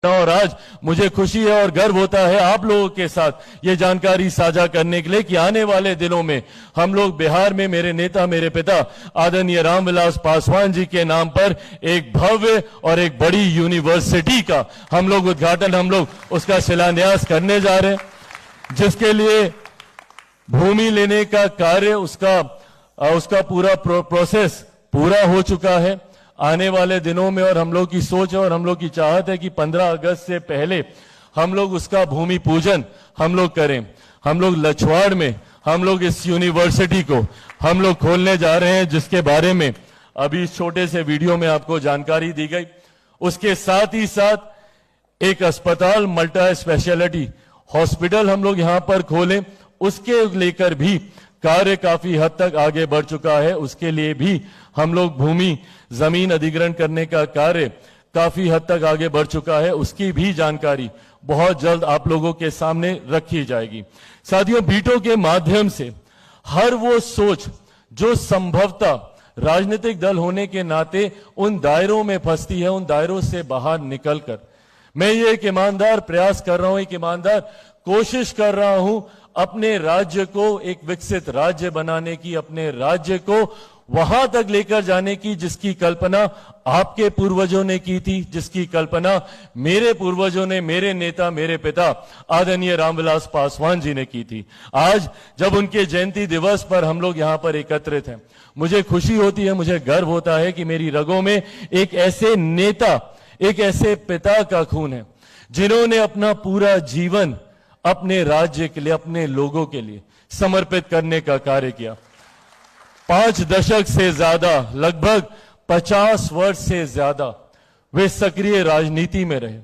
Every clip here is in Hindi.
और आज मुझे खुशी है और गर्व होता है आप लोगों के साथ ये जानकारी साझा करने के लिए कि आने वाले दिनों में हम लोग बिहार में मेरे नेता मेरे पिता आदरणीय रामविलास पासवान जी के नाम पर एक भव्य और एक बड़ी यूनिवर्सिटी का हम लोग उद्घाटन हम लोग उसका शिलान्यास करने जा रहे हैं, जिसके लिए भूमि लेने का कार्य उसका पूरा प्रोसेस पूरा हो चुका है। आने वाले दिनों में और हम लोग की सोच है और हम लोग की चाहत है कि 15 अगस्त से पहले हम लोग उसका भूमि पूजन हम लोग करें। हम लोग लछवाड़ में हम लोग इस यूनिवर्सिटी को हम लोग खोलने जा रहे हैं, जिसके बारे में अभी इस छोटे से वीडियो में आपको जानकारी दी गई। उसके साथ ही साथ एक अस्पताल मल्टी स्पेशलिटी हॉस्पिटल हम लोग यहां पर खोलें, उसके लेकर भी कार्य काफी हद तक आगे बढ़ चुका है। उसके लिए भी हम लोग भूमि जमीन अधिग्रहण करने का कार्य काफी हद तक आगे बढ़ चुका है, उसकी भी जानकारी बहुत जल्द आप लोगों के सामने रखी जाएगी। साथियों, बीटों के माध्यम से हर वो सोच जो संभवतः राजनीतिक दल होने के नाते उन दायरों में फंसती है, उन दायरों से बाहर निकलकर मैं ये एक ईमानदार प्रयास कर रहा हूं, एक ईमानदार कोशिश कर रहा हूं अपने राज्य को एक विकसित राज्य बनाने की, अपने राज्य को वहां तक लेकर जाने की जिसकी कल्पना आपके पूर्वजों ने की थी, जिसकी कल्पना मेरे पूर्वजों ने, मेरे नेता मेरे पिता आदरणीय रामविलास पासवान जी ने की थी। आज जब उनके जयंती दिवस पर हम लोग यहां पर एकत्रित हैं, मुझे खुशी होती है, मुझे गर्व होता है कि मेरी रगों में एक ऐसे नेता, एक ऐसे पिता का खून है जिन्होंने अपना पूरा जीवन अपने राज्य के लिए, अपने लोगों के लिए समर्पित करने का कार्य किया। 5 दशक से ज्यादा, लगभग 50 वर्ष से ज्यादा वे सक्रिय राजनीति में रहे।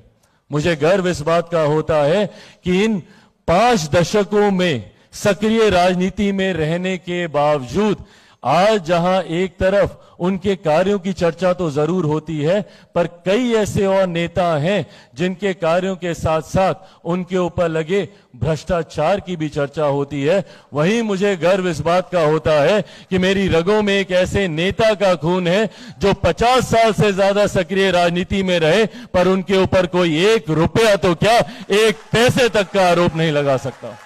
मुझे गर्व इस बात का होता है कि इन 5 दशकों में सक्रिय राजनीति में रहने के बावजूद आज जहां एक तरफ उनके कार्यों की चर्चा तो जरूर होती है, पर कई ऐसे और नेता हैं जिनके कार्यों के साथ साथ उनके ऊपर लगे भ्रष्टाचार की भी चर्चा होती है। वहीं मुझे गर्व इस बात का होता है कि मेरी रगों में एक ऐसे नेता का खून है जो 50 साल से ज्यादा सक्रिय राजनीति में रहे, पर उनके ऊपर कोई 1 रुपया तो क्या 1 पैसे तक का आरोप नहीं लगा सकता।